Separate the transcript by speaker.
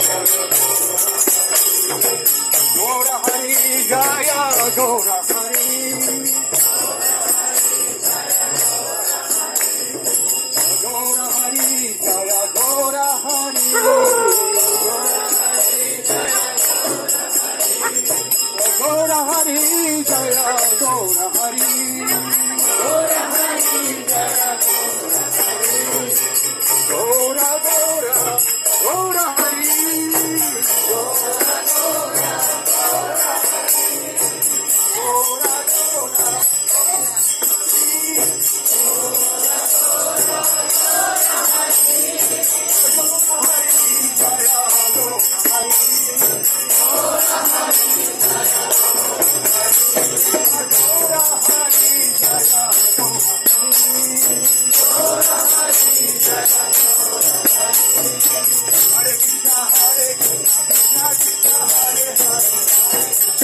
Speaker 1: Gora Hari Jaya Gora Hari Gora Hari Jaya Gora Hari Gora Hari Jaya Gora Hari Gora Hari Jaya Gora Gora Gora Hari Hare Krishna, Krishna Krishna, Hare Hare.